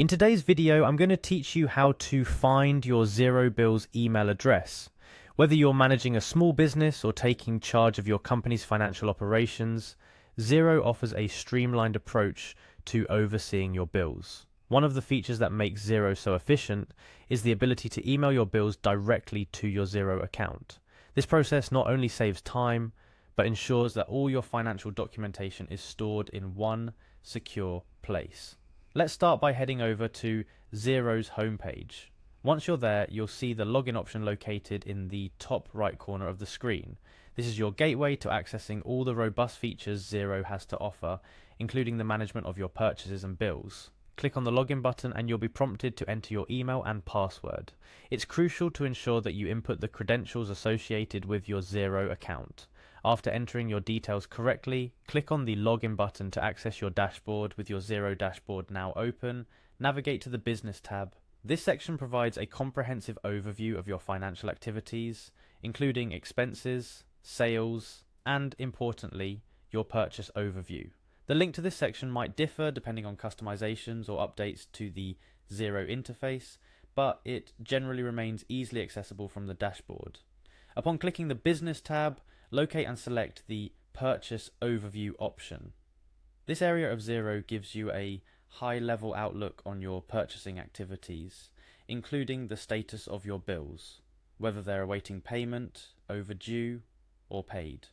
In today's video, I'm going to teach you how to find your Xero Bill's email address. Whether you're managing a small business or taking charge of your company's financial operations, Xero offers a streamlined approach to overseeing your bills. One of the features that makes Xero so efficient is the ability to email your bills directly to your Xero account. This process not only saves time, but ensures that all your financial documentation is stored in one secure place. Let's start by heading over to Xero's homepage. Once you're there, you'll see the login option located in the top right corner of the screen. This is your gateway to accessing all the robust features Xero has to offer, including the management of your purchases and bills. Click on the login button and you'll be prompted to enter your email and password. It's crucial to ensure that you input the credentials associated with your Xero account. After entering your details correctly, click on the login button to access your dashboard with your Xero dashboard now open. Navigate to the Business tab. This section provides a comprehensive overview of your financial activities, including expenses, sales, and importantly, your purchase overview. The link to this section might differ depending on customizations or updates to the Xero interface, but it generally remains easily accessible from the dashboard. Upon clicking the Business tab, locate and select the Purchase Overview option. This area of Xero gives you a high-level outlook on your purchasing activities, including the status of your bills, whether they're awaiting payment, overdue, or paid.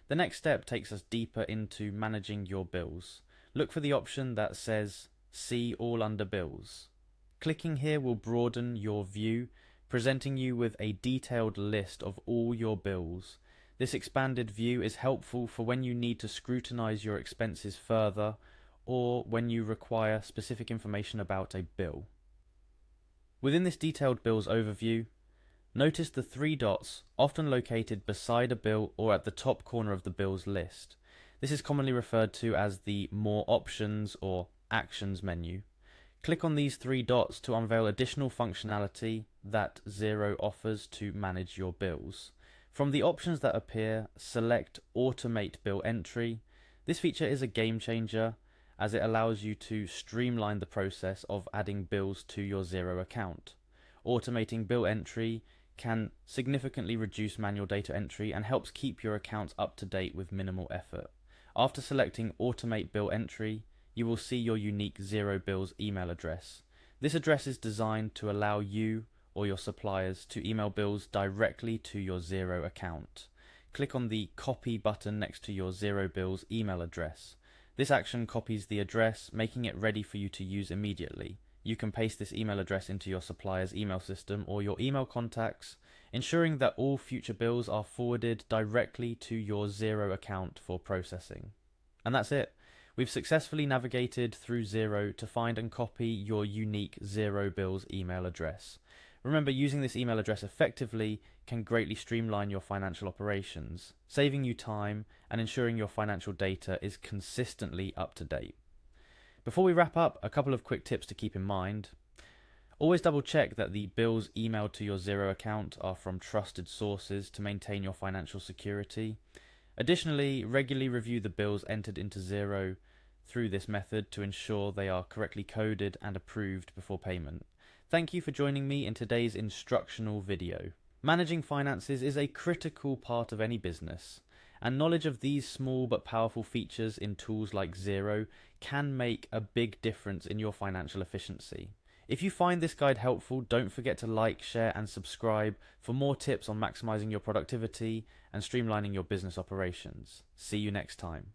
The next step takes us deeper into managing your bills. Look for the option that says See All Under Bills. Clicking here will broaden your view, presenting you with a detailed list of all your bills. This expanded view is helpful for when you need to scrutinize your expenses further or when you require specific information about a bill. Within this detailed bills overview, notice the three dots often located beside a bill or at the top corner of the bills list. This is commonly referred to as the More Options or Actions menu. Click on these three dots to unveil additional functionality that Xero offers to manage your bills. From the options that appear, select Automate Bill Entry. This feature is a game changer as it allows you to streamline the process of adding bills to your Xero account. Automating bill entry can significantly reduce manual data entry and helps keep your accounts up to date with minimal effort. After selecting Automate Bill Entry, you will see your unique Xero Bills email address. This address is designed to allow you or your suppliers to email bills directly to your Xero account. Click on the Copy button next to your Xero Bills email address. This action copies the address, making it ready for you to use immediately. You can paste this email address into your supplier's email system or your email contacts, ensuring that all future bills are forwarded directly to your Xero account for processing. And that's it. We've successfully navigated through Xero to find and copy your unique Xero Bills email address. Remember, using this email address effectively can greatly streamline your financial operations, saving you time and ensuring your financial data is consistently up to date. Before we wrap up, a couple of quick tips to keep in mind. Always double check that the bills emailed to your Xero account are from trusted sources to maintain your financial security. Additionally, regularly review the bills entered into Xero through this method to ensure they are correctly coded and approved before payment. Thank you for joining me in today's instructional video. Managing finances is a critical part of any business, and knowledge of these small but powerful features in tools like Xero can make a big difference in your financial efficiency. If you find this guide helpful, don't forget to like, share, and subscribe for more tips on maximizing your productivity and streamlining your business operations. See you next time.